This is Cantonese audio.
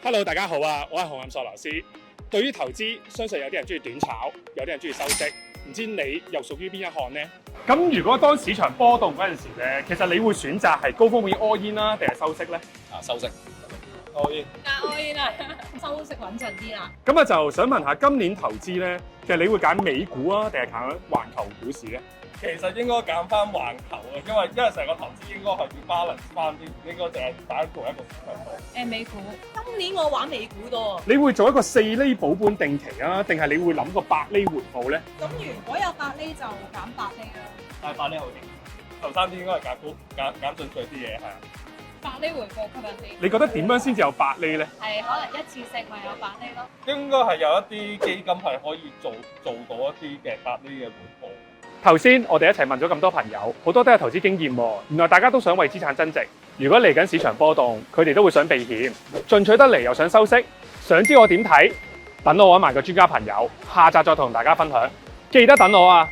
Hello， 大家好啊！我係紅暗索羅斯。對於投資，相信有啲人中意短炒，有啲人中意收息。唔知你又屬於邊一項呢？咁如果當市場波動嗰陣時咧，其實你會選擇係高風險 all in 啦，定係收息咧？收息。all in 啦，收息穩陣啲啦。咁啊，就想問下今年投資咧，其實你會揀美股啊，定係揀環球股市咧？其實應該揀翻環球啊，因為成個投資應該係要 balance 翻啲，唔應該淨係擺同一個市場度。美股，今年我玩美股多。你會做一個4厘保本定期啊，定係你會諗個8厘回報咧？咁如果有8厘就減8厘啦。但係8厘好啲，後生啲應該係揀進取啲嘢係啊。8厘回報吸引啲。你覺得點樣先至有8厘咧？係可能一次性咪有8厘咯。應該係有一啲基金係可以做到一啲嘅8厘嘅回報。頭先我哋一齊問咗咁多朋友，好多都有投資經驗喎。原來大家都想為資產增值。如果嚟緊市場波動，佢哋都會想避險，進取得嚟又想收息。想知我點睇？等我揾埋個專家朋友，下集再同大家分享。記得等我啊！